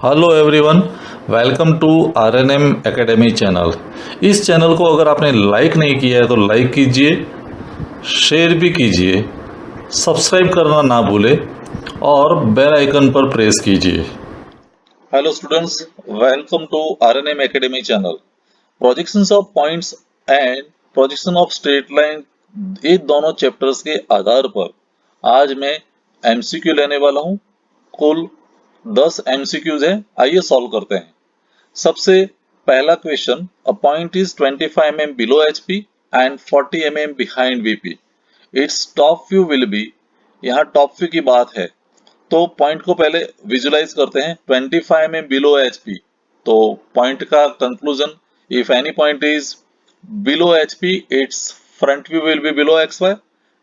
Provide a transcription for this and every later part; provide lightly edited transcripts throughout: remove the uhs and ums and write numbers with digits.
Hello everyone, welcome to RNM academy channel. इस channel को अगर आपने लाइक नहीं किया है तो लाइक कीजिए, शेयर भी कीजिए, सब्सक्राइब करना ना भूलें और बेल आइकन पर प्रेस कीजिए। Hello students, welcome to RNM academy channel. Projections of points and projection of straight line, ये दोनों चैप्टर्स के आधार पर आज मैं एमसीक्यू लेने वाला हूँ। कुल 10 एमसीक्यूज है, आइए सॉल्व करते हैं। सबसे पहला question, a point is 25 mm below HP and 40 mm behind VP, it's top view will B. यहाँ टॉप व्यू की बात है तो पॉइंट को पहले विजुलाइज करते हैं। 25 mm बिलो एचपी, तो पॉइंट का conclusion, if any point is below HP it's front view will be below X Y,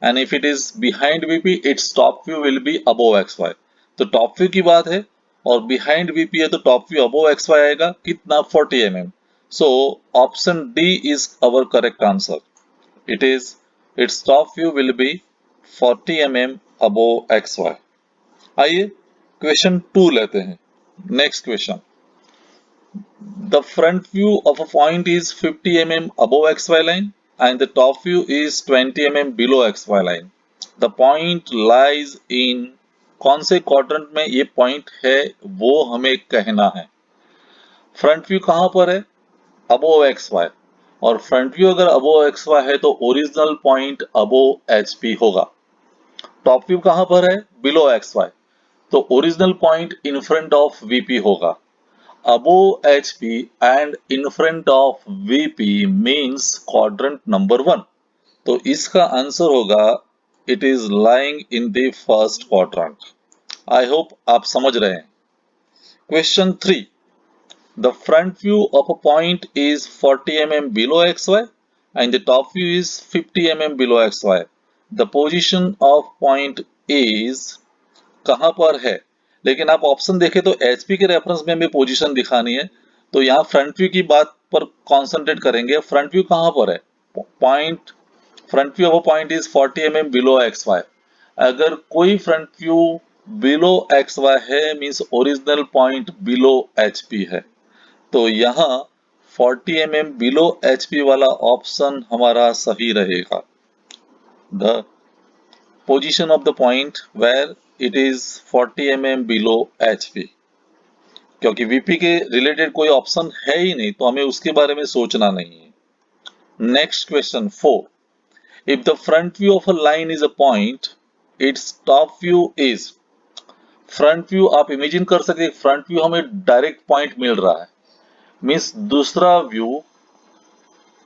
and if it is behind VP it's top view will be above X Y. तो top view की बात है और behind VP है तो top view above X Y आएगा, कितना 40 mm। So option D is our correct answer. It is it's top view will be 40 mm above X Y. आइए क्वेश्चन 2 लेते हैं। Next question, the front view of a point is 50 mm above xy line and the top view is 20 mm below xy line. The point lies in, कौन से quadrant में ये point है वो हमें कहना है। फ्रंट व्यू कहां पर है? अबोव एक्स वाई, और फ्रंट व्यू अगर अबोव एक्स वाई है तो original point above H P होगा। टॉप व्यू कहां पर है? बिलो एक्स वाई, तो original point in front of VP होगा। Above HP and in front of VP means quadrant number 1. तो इसका आंसर होगा it is lying in the first quadrant. I hope आप समझ रहे हैं। Question 3. The front view of a point is 40 mm below XY and the top view is 50 mm below XY. The position of point is, कहां पर है? लेकिन आप option देखें तो एचपी के रेफरेंस में हमें पोजीशन दिखानी है, तो यहाँ फ्रंट व्यू की बात पर कॉन्सेंट्रेट करेंगे। फ्रंट व्यू कहां पर है? Point, front view of point is 40 mm below X Y. अगर कोई front view below X Y है means original point below HP है, तो यहाँ 40 mm बिलो एचपी वाला ऑप्शन हमारा सही रहेगा। The position of the point where it is 40 mm below HP, क्योंकि VP के रिलेटेड कोई ऑप्शन है ही नहीं तो हमें उसके बारे में सोचना नहीं है। Next question 4, if the front view of a line is a point, it's top view is. Front view आप इमेजिन कर सकते हैं, फ्रंट व्यू हमें डायरेक्ट पॉइंट मिल रहा है, मीन्स दूसरा व्यू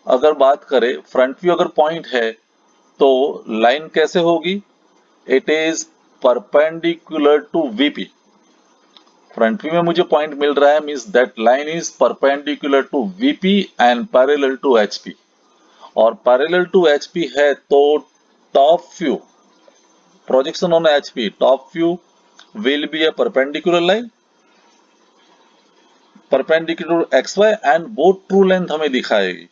अगर बात करें, फ्रंट व्यू अगर पॉइंट है तो लाइन कैसे होगी? It is perpendicular to VP। Front view में मुझे पॉइंट मिल रहा है means that line is perpendicular to VP and parallel to HP, और पैरेलल टू HP है तो top view, projection on HP, top view will be a perpendicular line perpendicular XY and both true length हमें दिखाएगी।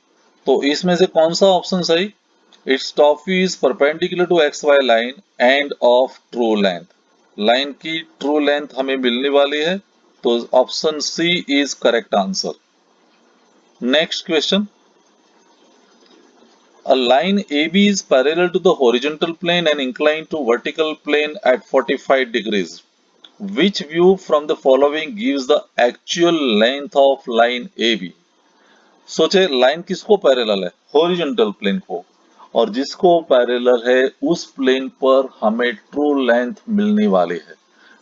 तो इसमें से कौन सा ऑप्शन सही? It's top view is perpendicular to XY line end of true length, line की true length हमें मिलने वाली है, तो option C is correct answer. Next question, a line AB is parallel to the horizontal plane and inclined to vertical plane at 45 degrees. Which view from the following gives the actual length of line AB? सोचे line किसको parallel है? Horizontal plane को, और जिसको parallel है उस plane पर हमें ट्रू लेंथ मिलने वाली है।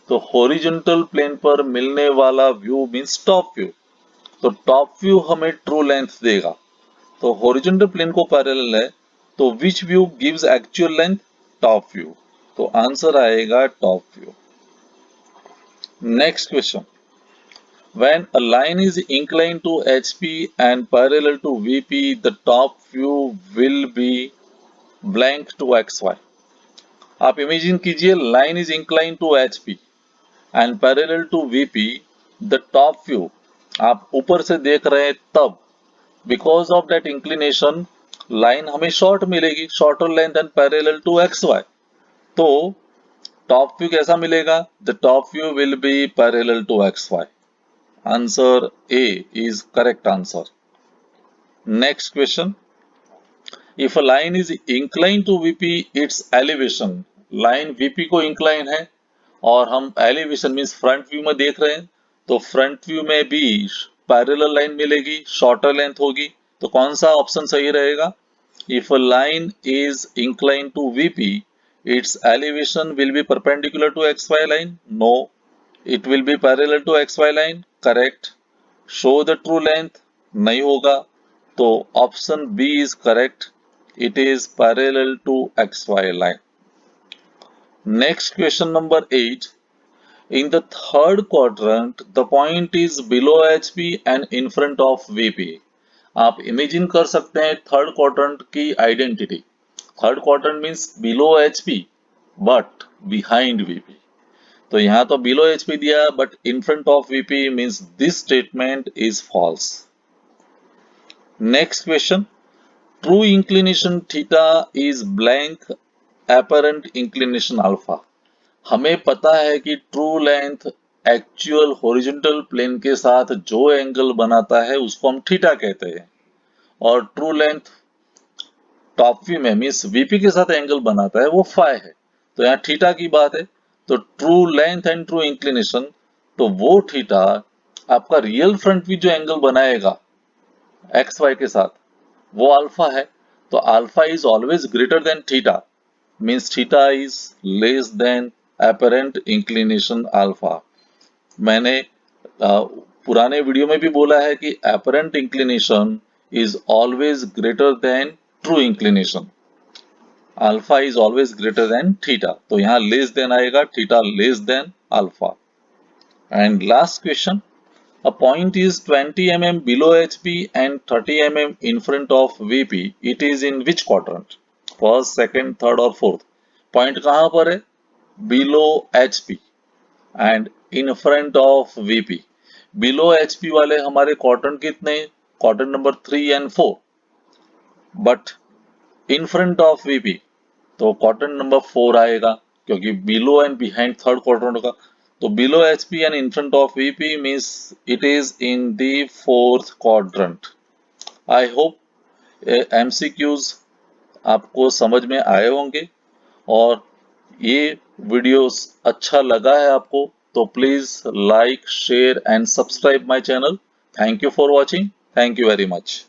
तो हॉरिजॉन्टल प्लेन पर मिलने वाला व्यू मींस टॉप व्यू, तो टॉप व्यू हमें ट्रू लेंथ देगा। तो हॉरिजॉन्टल प्लेन को पैरेलल है तो which view gives actual length? Top view, तो आंसर आएगा top view. Next question, when a line is inclined to HP and parallel to VP, the top view will be blank to XY। आप imagine कीजिए line is incline to HP and parallel to VP, the top view आप ऊपर से देख रहे हैं तब because of that inclination line हमें शॉर्ट मिलेगी, shorter length and parallel to XY, तो टॉप व्यू कैसा मिलेगा? The top view will be parallel to XY। Answer A is correct answer. Next question. If a line is inclined to VP, its elevation. Line VP को incline है और हम elevation means front view में देख रहे हैं, तो front view में भी parallel line मिलेगी, shorter length होगी, तो कौन सा ऑप्शन सही रहेगा? If a line is inclined to VP, its elevation will be perpendicular to XY line? No. It will be parallel to XY line? Correct. Show the true length? नहीं होगा, तो option B is correct. It is parallel to XY line. Next question number 8. In the third quadrant, the point is below HP and in front of VP. आप imagine कर सकते हैं third quadrant की identity. Third quadrant means below HP but behind VP. तो यहाँ तो below HP दिया but in front of VP means this statement is false. Next question. True inclination theta is blank apparent inclination alpha. हमें पता है कि true length actual horizontal plane के साथ जो एंगल बनाता है उसको हम थीटा कहते हैं, और ट्रू लेंथ टॉप व्यू में मींस वीपी के साथ एंगल बनाता है वो फाई है. तो यहाँ थीटा की बात है, तो true length and true inclination, तो वो थीटा आपका रियल फ्रंट व्यू जो एंगल बनाएगा एक्स वाई के साथ वो अल्फा है. तो alpha is always greater than theta, means theta is less than apparent inclination alpha. मैंने पुराने वीडियो में भी बोला है कि apparent inclination is always greater than true inclination. Alpha is always greater than theta, तो यहाँ लेस देन आएगा, theta less than alpha. And last question. A point is 20 mm below HP and 30 mm in front of VP. It is in which quadrant? First, second, third और fourth. Point कहाँ पर है? Below HP and in front of VP. Below HP वाले हमारे quadrant कितने? Quadrant number 3 and 4. But in front of VP तो quadrant number 4 आएगा, क्योंकि below and behind third quadrant का. तो below HP and in front of VP means it is in the fourth quadrant. I hope MCQs आपको समझ में आए होंगे, और ये वीडियोस अच्छा लगा है आपको तो please like, share and subscribe my channel. Thank you for watching. Thank you very much.